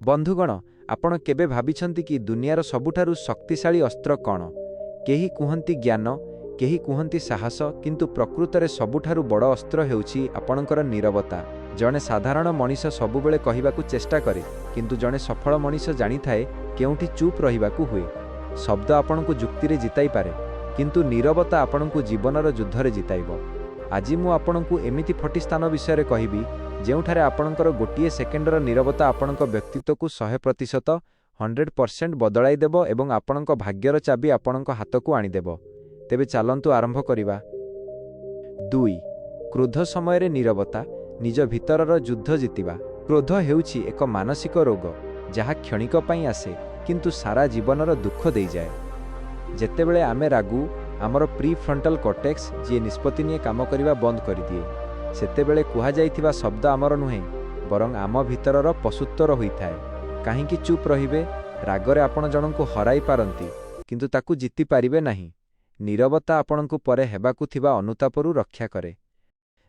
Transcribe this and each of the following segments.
ବନ୍ଧୁଗଣ, ଆପଣ କେବେ ଭାବିଛନ୍ତି କି ଦୁନିଆର ସବୁଠାରୁ ଶକ୍ତିଶାଳୀ ଅସ୍ତ୍ର କ'ଣ? କେହି କୁହନ୍ତି ଜ୍ଞାନ, କେହି କୁହନ୍ତି ସାହସ, କିନ୍ତୁ ପ୍ରକୃତରେ ସବୁଠାରୁ ବଡ଼ ଅସ୍ତ୍ର ହେଉଛି ଆପଣଙ୍କର ନୀରବତା। ଜଣେ ସାଧାରଣ ମଣିଷ ସବୁବେଳେ କହିବାକୁ ଚେଷ୍ଟା କରେ, କିନ୍ତୁ ଜଣେ ସଫଳ ମଣିଷ ଜାଣିଥାଏ କେଉଁଠି ଚୁପ୍ ରହିବାକୁ ହୁଏ। ଶବ୍ଦ ଆପଣଙ୍କୁ ଯୁକ୍ତିରେ ଜିତାଇପାରେ, କିନ୍ତୁ ନୀରବତା ଆପଣଙ୍କୁ ଜୀବନର ଯୁଦ୍ଧରେ ଜିତାଇବ। ଆଜି ମୁଁ ଆପଣଙ୍କୁ ଏମିତି 40 ସ୍ଥାନ ବିଷୟରେ କହିବି ଯେଉଁଠାରେ ଆପଣଙ୍କର ଗୋଟିଏ ସେକେଣ୍ଡର ନୀରବତା ଆପଣଙ୍କ ବ୍ୟକ୍ତିତ୍ୱକୁ 100% ବଦଳାଇ ଦେବ ଏବଂ ଆପଣଙ୍କ ଭାଗ୍ୟର ଚାବି ଆପଣଙ୍କ ହାତକୁ ଆଣିଦେବ। ତେବେ ଚାଲନ୍ତୁ ଆରମ୍ଭ କରିବା। 2. କ୍ରୋଧ ସମୟରେ ନୀରବତା, ନିଜ ଭିତରର ଯୁଦ୍ଧ ଜିତିବା। କ୍ରୋଧ ହେଉଛି ଏକ ମାନସିକ ରୋଗ ଯାହା କ୍ଷଣିକ ପାଇଁ ଆସେ କିନ୍ତୁ ସାରା ଜୀବନର ଦୁଃଖ ଦେଇଯାଏ। ଯେତେବେଳେ ଆମେ ରାଗୁ, ଆମର ପ୍ରିଫ୍ରଣ୍ଟାଲ କର୍ଟେକ୍ସ, ଯିଏ ନିଷ୍ପତ୍ତି ନିଏ, କାମ କରିବା ବନ୍ଦ କରିଦିଏ। ସେତେବେଳେ କୁହାଯାଇଥିବା ଶବ୍ଦ ଆମର ନୁହେଁ, ବରଂ ଆମ ଭିତରର ପଶୁତ୍ୱର ହୋଇଥାଏ। କାହିଁକି ଚୁପ୍ ରହିବେ? ରାଗରେ ଆପଣ ଜଣଙ୍କୁ ହରାଇ ପାରନ୍ତି, କିନ୍ତୁ ତାକୁ ଜିତି ପାରିବେ ନାହିଁ। ନୀରବତା ଆପଣଙ୍କୁ ପରେ ହେବାକୁ ଥିବା ଅନୁତାପରୁ ରକ୍ଷା କରେ।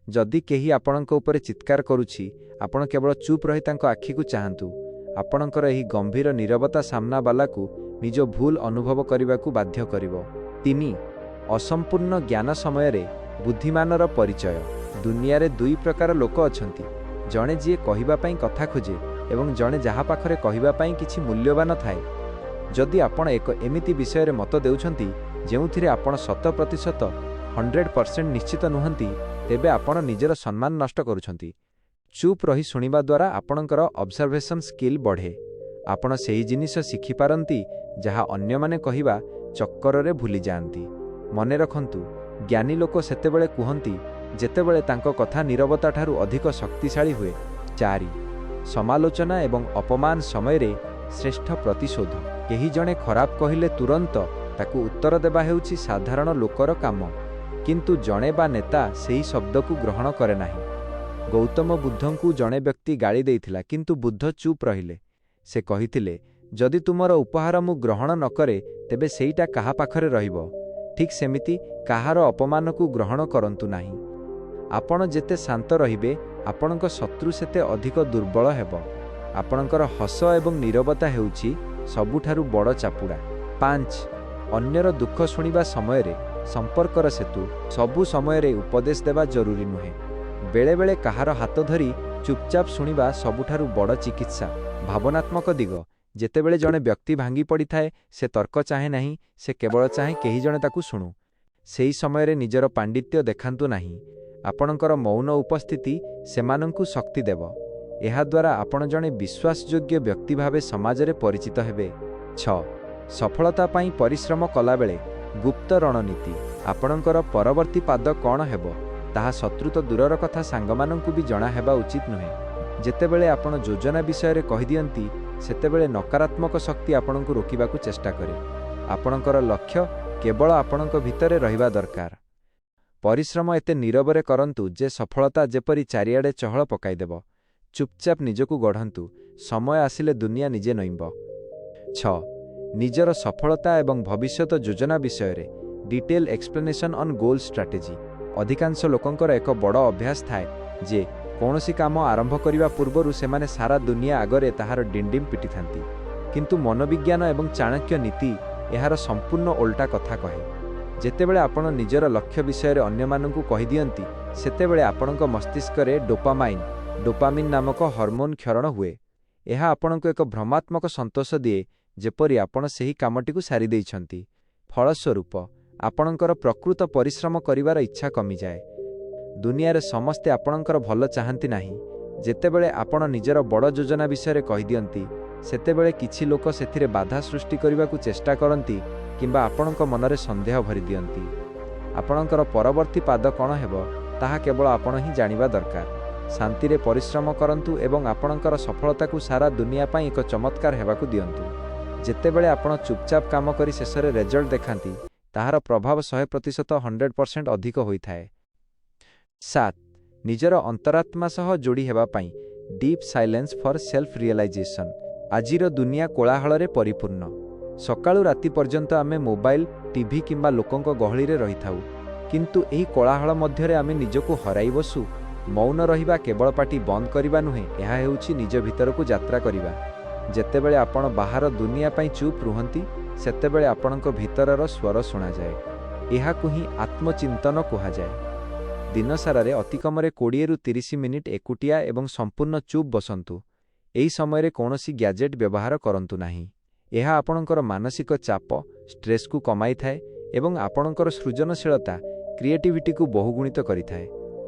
ଯଦି କେହି ଆପଣଙ୍କ ଉପରେ ଚିତ୍କାର କରୁଛି, ଆପଣ କେବଳ ଚୁପ୍ ରହି ତାଙ୍କ ଆଖିକୁ ଚାହାନ୍ତୁ। ଆପଣଙ୍କର ଏହି ଗମ୍ଭୀର ନୀରବତା ସାମ୍ନାବାଲାକୁ ନିଜ ଭୁଲ ଅନୁଭବ କରିବାକୁ ବାଧ୍ୟ କରିବ। 3. ଅସମ୍ପୂର୍ଣ୍ଣ ଜ୍ଞାନ ସମୟରେ ବୁଦ୍ଧିମାନର ପରିଚୟ। ଦୁନିଆରେ 2 ପ୍ରକାର ଲୋକ ଅଛନ୍ତି, ଜଣେ ଯିଏ କହିବା ପାଇଁ କଥା ଖୋଜେ ଏବଂ ଜଣେ ଯାହା ପାଖରେ କହିବା ପାଇଁ କିଛି ମୂଲ୍ୟବାନ ଥାଏ। ଯଦି ଆପଣ ଏକ ଏମିତି ବିଷୟରେ ମତ ଦେଉଛନ୍ତି ଯେଉଁଥିରେ ଆପଣ 100% ନିଶ୍ଚିତ ନୁହନ୍ତି, ତେବେ ଆପଣ ନିଜର ସମ୍ମାନ ନଷ୍ଟ କରୁଛନ୍ତି। ଚୁପ୍ ରହି ଶୁଣିବା ଦ୍ୱାରା ଆପଣଙ୍କର ଅବଜରଭେସନ୍ ସ୍କିଲ୍ ବଢ଼େ। ଆପଣ ସେହି ଜିନିଷ ଶିଖିପାରନ୍ତି ଯାହା ଅନ୍ୟମାନେ କହିବା ଚକ୍କରରେ ଭୁଲିଯାଆନ୍ତି। ମନେ ରଖନ୍ତୁ, ଜ୍ଞାନୀ ଲୋକ ସେତେବେଳେ କୁହନ୍ତି ଯେତେବେଳେ ତାଙ୍କ କଥା ନୀରବତାଠାରୁ ଅଧିକ ଶକ୍ତିଶାଳୀ ହୁଏ। 4. ସମାଲୋଚନା ଏବଂ ଅପମାନ ସମୟରେ ଶ୍ରେଷ୍ଠ ପ୍ରତିଶୋଧ। କେହି ଜଣେ ଖରାପ କହିଲେ ତୁରନ୍ତ ତାକୁ ଉତ୍ତର ଦେବା ହେଉଛି ସାଧାରଣ ଲୋକର କାମ, କିନ୍ତୁ ଜଣେ ବା ନେତା ସେହି ଶବ୍ଦକୁ ଗ୍ରହଣ କରେ ନାହିଁ। ଗୌତମ ବୁଦ୍ଧଙ୍କୁ ଜଣେ ବ୍ୟକ୍ତି ଗାଳି ଦେଇଥିଲା, କିନ୍ତୁ ବୁଦ୍ଧ ଚୁପ୍ ରହିଲେ। ସେ କହିଥିଲେ, ଯଦି ତୁମର ଉପହାର ମୁଁ ଗ୍ରହଣ ନ କରେ, ତେବେ ସେଇଟା କାହା ପାଖରେ ରହିବ? ଠିକ୍ ସେମିତି କାହାର ଅପମାନକୁ ଗ୍ରହଣ କରନ୍ତୁ ନାହିଁ। ଆପଣ ଯେତେ ଶାନ୍ତ ରହିବେ, ଆପଣଙ୍କ ଶତ୍ରୁ ସେତେ ଅଧିକ ଦୁର୍ବଳ ହେବ। ଆପଣଙ୍କର ହସ ଏବଂ ନୀରବତା ହେଉଛି ସବୁଠାରୁ ବଡ଼ ଚାପୁଡ଼ା। 5. ଅନ୍ୟର ଦୁଃଖ ଶୁଣିବା ସମୟରେ ସମ୍ପର୍କର ସେତୁ। ସବୁ ସମୟରେ ଉପଦେଶ ଦେବା ଜରୁରୀ ନୁହେଁ। ବେଳେବେଳେ କାହାର ହାତ ଧରି ଚୁପଚାପ୍ ଶୁଣିବା ସବୁଠାରୁ ବଡ଼ ଚିକିତ୍ସା। ଭାବନାତ୍ମକ ଦିଗ। ଯେତେବେଳେ ଜଣେ ବ୍ୟକ୍ତି ଭାଙ୍ଗି ପଡ଼ିଥାଏ, ସେ ତର୍କ ଚାହେଁ ନାହିଁ, ସେ କେବଳ ଚାହେଁ କେହି ଜଣେ ତାକୁ ଶୁଣୁ। ସେହି ସମୟରେ ନିଜର ପାଣ୍ଡିତ୍ୟ ଦେଖାନ୍ତୁ ନାହିଁ। ଆପଣଙ୍କର ମୌନ ଉପସ୍ଥିତି ସେମାନଙ୍କୁ ଶକ୍ତି ଦେବ। ଏହାଦ୍ୱାରା ଆପଣ ଜଣେ ବିଶ୍ୱାସଯୋଗ୍ୟ ବ୍ୟକ୍ତି ଭାବେ ସମାଜରେ ପରିଚିତ ହେବେ। 6. ସଫଳତା ପାଇଁ ପରିଶ୍ରମ କଲାବେଳେ ଗୁପ୍ତ ରଣନୀତି। ଆପଣଙ୍କର ପରବର୍ତ୍ତୀ ପାଦ କ'ଣ ହେବ, ତାହା ଶତ୍ରୁ ତ ଦୂରର କଥା, ସାଙ୍ଗମାନଙ୍କୁ ବି ଜଣା ହେବା ଉଚିତ ନୁହେଁ। ଯେତେବେଳେ ଆପଣ ଯୋଜନା ବିଷୟରେ କହିଦିଅନ୍ତି, ସେତେବେଳେ ନକାରାତ୍ମକ ଶକ୍ତି ଆପଣଙ୍କୁ ରୋକିବାକୁ ଚେଷ୍ଟା କରେ। ଆପଣଙ୍କର ଲକ୍ଷ୍ୟ କେବଳ ଆପଣଙ୍କ ଭିତରେ ରହିବା ଦରକାର। ପରିଶ୍ରମ ଏତେ ନୀରବରେ କରନ୍ତୁ ଯେ ସଫଳତା ଯେପରି ଚାରିଆଡ଼େ ଚହଳ ପକାଇଦେବ। ଚୁପଚାପ୍ ନିଜକୁ ଗଢ଼ନ୍ତୁ, ସମୟ ଆସିଲେ ଦୁନିଆ ନିଜେ ନଇଁବ। 6. ନିଜର ସଫଳତା ଏବଂ ଭବିଷ୍ୟତ ଯୋଜନା ବିଷୟରେ detail explanation on goal strategy. ଅଧିକାଂଶ ଲୋକଙ୍କର ଏକ ବଡ଼ ଅଭ୍ୟାସ ଥାଏ ଯେ କୌଣସି କାମ ଆରମ୍ଭ କରିବା ପୂର୍ବରୁ ସେମାନେ ସାରା ଦୁନିଆ ଆଗରେ ତାହାର ଡିଣ୍ଡିମ୍ ପିଟିଥାନ୍ତି। କିନ୍ତୁ ମନୋବିଜ୍ଞାନ ଏବଂ ଚାଣକ୍ୟ ନୀତି ଏହାର ସମ୍ପୂର୍ଣ୍ଣ ଓଲଟା କଥା କହେ। ଯେତେବେଳେ ଆପଣ ନିଜର ଲକ୍ଷ୍ୟ ବିଷୟରେ ଅନ୍ୟମାନଙ୍କୁ କହିଦିଅନ୍ତି, ସେତେବେଳେ ଆପଣଙ୍କ ମସ୍ତିଷ୍କରେ ଡୋପାମିନ୍ ନାମକ ହର୍ମୋନ୍ କ୍ଷରଣ ହୁଏ। ଏହା ଆପଣଙ୍କୁ ଏକ ଭ୍ରମାତ୍ମକ ସନ୍ତୋଷ ଦିଏ, ଯେପରି ଆପଣ ସେହି କାମଟିକୁ ସାରିଦେଇଛନ୍ତି। ଫଳସ୍ୱରୂପ ଆପଣଙ୍କର ପ୍ରକୃତ ପରିଶ୍ରମ କରିବାର ଇଚ୍ଛା କମିଯାଏ। ଦୁନିଆରେ ସମସ୍ତେ ଆପଣଙ୍କର ଭଲ ଚାହାନ୍ତି ନାହିଁ। ଯେତେବେଳେ ଆପଣ ନିଜର ବଡ଼ ଯୋଜନା ବିଷୟରେ କହିଦିଅନ୍ତି, ସେତେବେଳେ କିଛି ଲୋକ ସେଥିରେ ବାଧା ସୃଷ୍ଟି କରିବାକୁ ଚେଷ୍ଟା କରନ୍ତି କିମ୍ବା ଆପଣଙ୍କ ମନରେ ସନ୍ଦେହ ଭରିଦିଅନ୍ତି। ଆପଣଙ୍କର ପରବର୍ତ୍ତୀ ପାଦ କ'ଣ ହେବ, ତାହା କେବଳ ଆପଣ ହିଁ ଜାଣିବା ଦରକାର। ଶାନ୍ତିରେ ପରିଶ୍ରମ କରନ୍ତୁ ଏବଂ ଆପଣଙ୍କର ସଫଳତାକୁ ସାରା ଦୁନିଆ ପାଇଁ ଏକ ଚମତ୍କାର ହେବାକୁ ଦିଅନ୍ତୁ। ଯେତେବେଳେ ଆପଣ ଚୁପଚାପ୍ କାମ କରି ଶେଷରେ ରେଜଲ୍ଟ ଦେଖାନ୍ତି, ତାହାର ପ୍ରଭାବ 100% ଅଧିକ ହୋଇଥାଏ। 7. ନିଜର ଅନ୍ତରାତ୍ମା ସହ ଯୋଡ଼ି ହେବା ପାଇଁ deep silence for self realisation. ଆଜିର ଦୁନିଆ କୋଳାହଳରେ ପରିପୂର୍ଣ୍ଣ। ସକାଳୁ ରାତି ପର୍ଯ୍ୟନ୍ତ ଆମେ ମୋବାଇଲ, ଟିଭି କିମ୍ବା ଲୋକଙ୍କ ଗହଳିରେ ରହିଥାଉ, କିନ୍ତୁ ଏହି କୋଳାହଳ ମଧ୍ୟରେ ଆମେ ନିଜକୁ ହରାଇ ବସୁ। ମୌନ ରହିବା କେବଳ ପାଟି ବନ୍ଦ କରିବା ନୁହେଁ, ଏହା ହେଉଛି ନିଜ ଭିତରକୁ ଯାତ୍ରା କରିବା। ଯେତେବେଳେ ଆପଣ ବାହାର ଦୁନିଆ ପାଇଁ ଚୁପ୍ ରୁହନ୍ତି ସେତେବେଳେ ଆପଣଙ୍କ ଭିତରର ସ୍ୱର ଶୁଣାଯାଏ। ଏହାକୁ ହିଁ ଆତ୍ମଚିନ୍ତନ କୁହାଯାଏ। ଦିନସାରାରେ ଅତିକମରେ 20ରୁ 30 ମିନିଟ୍ ଏକୁଟିଆ ଏବଂ ସମ୍ପୂର୍ଣ୍ଣ ଚୁପ୍ ବସନ୍ତୁ। ଏହି ସମୟରେ କୌଣସି ଗ୍ୟାଜେଟ୍ ବ୍ୟବହାର କରନ୍ତୁ ନାହିଁ। ଏହା ଆପଣଙ୍କର ମାନସିକ ଚାପ, ଷ୍ଟ୍ରେସ୍କୁ କମାଇଥାଏ ଏବଂ ଆପଣଙ୍କର ସୃଜନଶୀଳତା, କ୍ରିଏଟିଭିଟିକୁ ବହୁଗୁଣିତ କରିଥାଏ।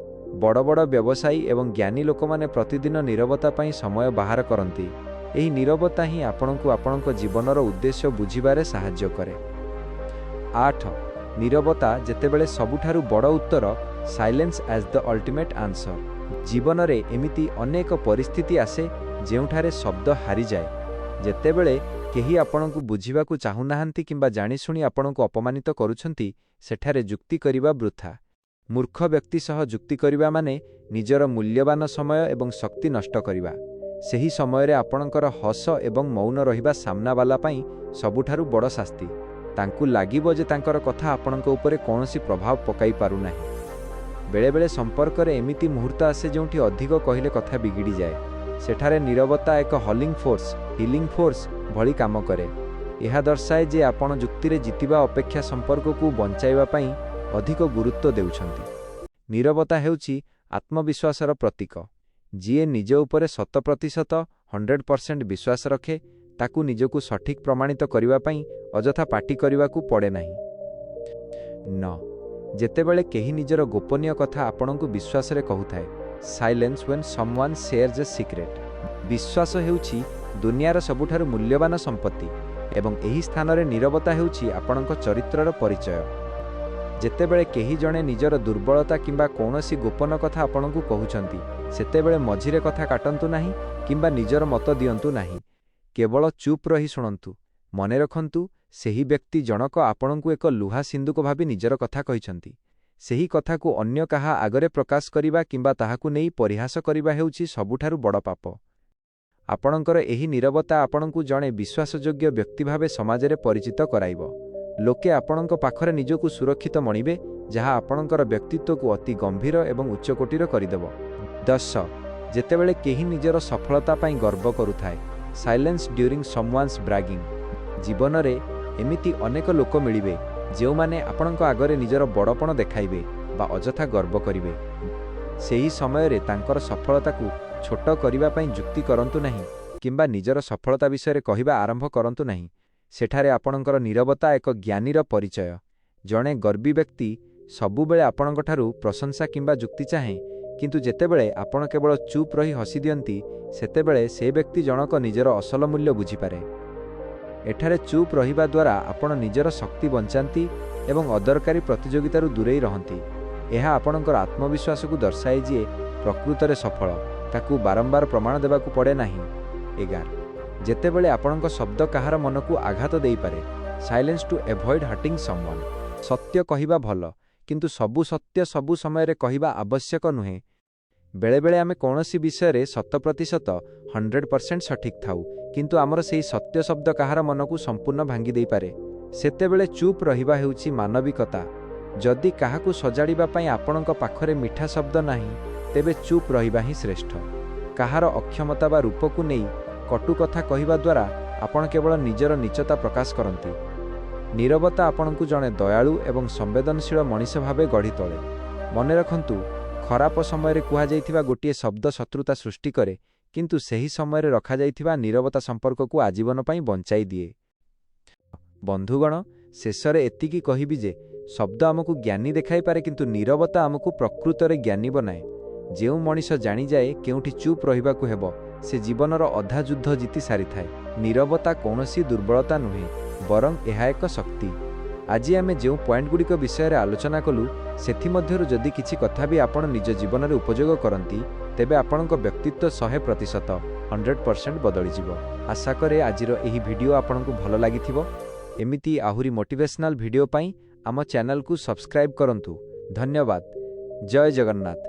ବଡ଼ ବଡ଼ ବ୍ୟବସାୟୀ ଏବଂ ଜ୍ଞାନୀ ଲୋକମାନେ ପ୍ରତିଦିନ ନୀରବତା ପାଇଁ ସମୟ ବାହାର କରନ୍ତି। ଏହି ନୀରବତା ହିଁ ଆପଣଙ୍କୁ ଆପଣଙ୍କ ଜୀବନର ଉଦ୍ଦେଶ୍ୟ ବୁଝିବାରେ ସାହାଯ୍ୟ କରେ। 8. ନୀରବତା ଯେତେବେଳେ ସବୁଠାରୁ ବଡ଼ ଉତ୍ତର, ସାଇଲେନ୍ସ ଆଜ୍ ଦ ଅଲ୍ଟିମେଟ୍ ଆନ୍ସର। ଜୀବନରେ ଏମିତି ଅନେକ ପରିସ୍ଥିତି ଆସେ ଯେଉଁଠାରେ ଶବ୍ଦ ହାରିଯାଏ। ଯେତେବେଳେ କେହି ଆପଣଙ୍କୁ ବୁଝିବାକୁ ଚାହୁଁନାହାନ୍ତି କିମ୍ବା ଜାଣିଶୁଣି ଆପଣଙ୍କୁ ଅପମାନିତ କରୁଛନ୍ତି, ସେଠାରେ ଯୁକ୍ତି କରିବା ବୃଥା। ମୂର୍ଖ ବ୍ୟକ୍ତି ସହ ଯୁକ୍ତି କରିବା ମାନେ ନିଜର ମୂଲ୍ୟବାନ ସମୟ ଏବଂ ଶକ୍ତି ନଷ୍ଟ କରିବା। ସେହି ସମୟରେ ଆପଣଙ୍କର ହସ ଏବଂ ମୌନ ରହିବା ସାମ୍ନାବାଲା ପାଇଁ ସବୁଠାରୁ ବଡ଼ ଶାସ୍ତି। ତାଙ୍କୁ ଲାଗିବ ଯେ ତାଙ୍କର କଥା ଆପଣଙ୍କ ଉପରେ କୌଣସି ପ୍ରଭାବ ପକାଇ ପାରୁନାହିଁ। ବେଳେବେଳେ ସମ୍ପର୍କରେ ଏମିତି ମୁହୂର୍ତ୍ତ ଆସେ ଯେଉଁଠି ଅଧିକ କହିଲେ କଥା ବିଗିଡ଼ିଯାଏ। ସେଠାରେ ନୀରବତା ଏକ ହିଲିଂ ଫୋର୍ସ ଭଳି କାମ କରେ। ଏହା ଦର୍ଶାଏ ଯେ ଆପଣ ଯୁକ୍ତିରେ ଜିତିବା ଅପେକ୍ଷା ସମ୍ପର୍କକୁ ବଞ୍ଚାଇବା ପାଇଁ ଅଧିକ ଗୁରୁତ୍ୱ ଦେଉଛନ୍ତି। ନୀରବତା ହେଉଛି ଆତ୍ମବିଶ୍ୱାସର ପ୍ରତୀକ। ଯିଏ ନିଜ ଉପରେ 100% ବିଶ୍ୱାସ ରଖେ, ତାକୁ ନିଜକୁ ସଠିକ୍ ପ୍ରମାଣିତ କରିବା ପାଇଁ ଅଯଥା ପାଟି କରିବାକୁ ପଡ଼େ ନାହିଁ। 9. ଯେତେବେଳେ କେହି ନିଜର ଗୋପନୀୟ କଥା ଆପଣଙ୍କୁ ବିଶ୍ୱାସରେ କହୁଥାଏ। Silence when someone shares a secret. ବିଶ୍ୱାସ ହେଉଛି ଦୁନିଆର ସବୁଠାରୁ ମୂଲ୍ୟବାନ ସମ୍ପତ୍ତି ଏବଂ ଏହି ସ୍ଥାନରେ ନୀରବତା ହେଉଛି ଆପଣଙ୍କ ଚରିତ୍ରର ପରିଚୟ। ଯେତେବେଳେ କେହି ଜଣେ ନିଜର ଦୁର୍ବଳତା କିମ୍ବା କୌଣସି ଗୋପନ କଥା ଆପଣଙ୍କୁ କହୁଛନ୍ତି, ସେତେବେଳେ ମଝିରେ କଥା କାଟନ୍ତୁ ନାହିଁ କିମ୍ବା ନିଜର ମତ ଦିଅନ୍ତୁ ନାହିଁ। କେବଳ ଚୁପ୍ ରହି ଶୁଣନ୍ତୁ। ମନେ ରଖନ୍ତୁ, ସେହି ବ୍ୟକ୍ତି ଜଣକ ଆପଣଙ୍କୁ ଏକ ଲୁହା ସିନ୍ଦୁକ ଭାବି ନିଜର କଥା କହିଛନ୍ତି। ସେହି କଥାକୁ ଅନ୍ୟ କାହା ଆଗରେ ପ୍ରକାଶ କରିବା କିମ୍ବା ତାହାକୁ ନେଇ ପରିହାସ କରିବା ହେଉଛି ସବୁଠାରୁ ବଡ଼ ପାପ। ଆପଣଙ୍କର ଏହି ନୀରବତା ଆପଣଙ୍କୁ ଜଣେ ବିଶ୍ୱାସଯୋଗ୍ୟ ବ୍ୟକ୍ତି ଭାବେ ସମାଜରେ ପରିଚିତ କରାଇବ। ଲୋକେ ଆପଣଙ୍କ ପାଖରେ ନିଜକୁ ସୁରକ୍ଷିତ ମଣିବେ, ଯାହା ଆପଣଙ୍କର ବ୍ୟକ୍ତିତ୍ୱକୁ ଅତି ଗମ୍ଭୀର ଏବଂ ଉଚ୍ଚକୋଟୀର କରିଦେବ। 10. ଯେତେବେଳେ କେହି ନିଜର ସଫଳତା ପାଇଁ ଗର୍ବ କରୁଥାଏ। Silence during someone's bragging. ଜୀବନରେ ଏମିତି ଅନେକ ଲୋକ ମିଳିବେ ଯେଉଁମାନେ ଆପଣଙ୍କ ଆଗରେ ନିଜର ବଡ଼ପଣ ଦେଖାଇବେ ବା ଅଯଥା ଗର୍ବ କରିବେ। ସେହି ସମୟରେ ତାଙ୍କର ସଫଳତାକୁ ଛୋଟ କରିବା ପାଇଁ ଯୁକ୍ତି କରନ୍ତୁ ନାହିଁ କିମ୍ବା ନିଜର ସଫଳତା ବିଷୟରେ କହିବା ଆରମ୍ଭ କରନ୍ତୁ ନାହିଁ। ସେଠାରେ ଆପଣଙ୍କର ନୀରବତା ଏକ ଜ୍ଞାନୀର ପରିଚୟ। ଜଣେ ଗର୍ବୀ ବ୍ୟକ୍ତି ସବୁବେଳେ ଆପଣଙ୍କଠାରୁ ପ୍ରଶଂସା କିମ୍ବା ଯୁକ୍ତି ଚାହେଁ, କିନ୍ତୁ ଯେତେବେଳେ ଆପଣ କେବଳ ଚୁପ୍ ରହି ହସିଦିଅନ୍ତି, ସେତେବେଳେ ସେ ବ୍ୟକ୍ତି ଜଣକ ନିଜର ଅସଲ ମୂଲ୍ୟ ବୁଝିପାରେ। ଏଠାରେ ଚୁପ୍ ରହିବା ଦ୍ୱାରା ଆପଣ ନିଜର ଶକ୍ତି ବଞ୍ଚାନ୍ତି ଏବଂ ଅଦରକାରୀ ପ୍ରତିଯୋଗିତାରୁ ଦୂରେଇ ରହନ୍ତି। ଏହା ଆପଣଙ୍କର ଆତ୍ମବିଶ୍ୱାସକୁ ଦର୍ଶାଏ ଯିଏ ପ୍ରକୃତରେ ସଫଳ, ତାକୁ ବାରମ୍ବାର ପ୍ରମାଣ ଦେବାକୁ ପଡ଼େ ନାହିଁ। 11. ଯେତେବେଳେ ଆପଣଙ୍କ ଶବ୍ଦ କାହାର ମନକୁ ଆଘାତ ଦେଇପାରେ। Silence to avoid hurting someone. ସତ୍ୟ କହିବା ଭଲ, କିନ୍ତୁ ସବୁ ସତ୍ୟ ସବୁ ସମୟରେ କହିବା ଆବଶ୍ୟକ ନୁହେଁ। ବେଳେବେଳେ ଆମେ କୌଣସି ବିଷୟରେ 100% ସଠିକ୍ ଥାଉ, କିନ୍ତୁ ଆମର ସେହି ସତ୍ୟ ଶବ୍ଦ କାହାର ମନକୁ ସମ୍ପୂର୍ଣ୍ଣ ଭାଙ୍ଗି ଦେଇପାରେ। ସେତେବେଳେ ଚୁପ୍ ରହିବା ହେଉଛି ମାନବିକତା। ଯଦି କାହାକୁ ସଜାଡ଼ିବା ପାଇଁ ଆପଣଙ୍କ ପାଖରେ ମିଠା ଶବ୍ଦ ନାହିଁ, ତେବେ ଚୁପ୍ ରହିବା ହିଁ ଶ୍ରେଷ୍ଠ। କାହାର ଅକ୍ଷମତା ବା ରୂପକୁ ନେଇ କଟୁ କଥା କହିବା ଦ୍ୱାରା ଆପଣ କେବଳ ନିଜର ନୀଚତା ପ୍ରକାଶ କରନ୍ତି। ନୀରବତା ଆପଣଙ୍କୁ ଜଣେ ଦୟାଳୁ ଏବଂ ସମ୍ବେଦନଶୀଳ ମଣିଷ ଭାବେ ଗଢ଼ି ତୋଳେ। ମନେ ରଖନ୍ତୁ, ଖରାପ ସମୟରେ କୁହାଯାଇଥିବା ଗୋଟିଏ ଶବ୍ଦ ଶତ୍ରୁତା ସୃଷ୍ଟି କରେ, କିନ୍ତୁ ସେହି ସମୟରେ ରଖାଯାଇଥିବା ନୀରବତା ସମ୍ପର୍କକୁ ଆଜୀବନ ପାଇଁ ବଞ୍ଚାଇ ଦିଏ। ବନ୍ଧୁଗଣ, ଶେଷରେ ଏତିକି କହିବି ଯେ ଶବ୍ଦ ଆମକୁ ଜ୍ଞାନୀ ଦେଖାଇପାରେ, କିନ୍ତୁ ନୀରବତା ଆମକୁ ପ୍ରକୃତରେ ଜ୍ଞାନୀ ବନାଏ। ଯେଉଁ ମଣିଷ ଜାଣିଯାଏ କେଉଁଠି ଚୁପ୍ ରହିବାକୁ ହେବ, ସେ ଜୀବନର ଅଧା ଯୁଦ୍ଧ ଜିତି ସାରିଥାଏ। ନୀରବତା କୌଣସି ଦୁର୍ବଳତା ନୁହେଁ, ବରଂ ଏହା ଏକ ଶକ୍ତି। ଆଜି ଆମେ ଯେଉଁ ପଏଣ୍ଟଗୁଡ଼ିକ ବିଷୟରେ ଆଲୋଚନା କଲୁ, ସେଥିମଧ୍ୟରୁ ଯଦି କିଛି କଥା ବି ଆପଣ ନିଜ ଜୀବନରେ ଉପଯୋଗ କରନ୍ତି, ତେବେ ଆପଣଙ୍କ ବ୍ୟକ୍ତିତ୍ୱ 100% ବଦଳିଯିବ। ଆଶା କରେ ଆଜିର ଏହି ଭିଡ଼ିଓ ଆପଣଙ୍କୁ ଭଲ ଲାଗିଥିବ। ଏମିତି ଆହୁରି ମୋଟିଭେସନାଲ୍ ଭିଡ଼ିଓ ପାଇଁ ଆମ ଚ୍ୟାନେଲକୁ ସବସ୍କ୍ରାଇବ୍ କରନ୍ତୁ। ଧନ୍ୟବାଦ। ଜୟ ଜଗନ୍ନାଥ।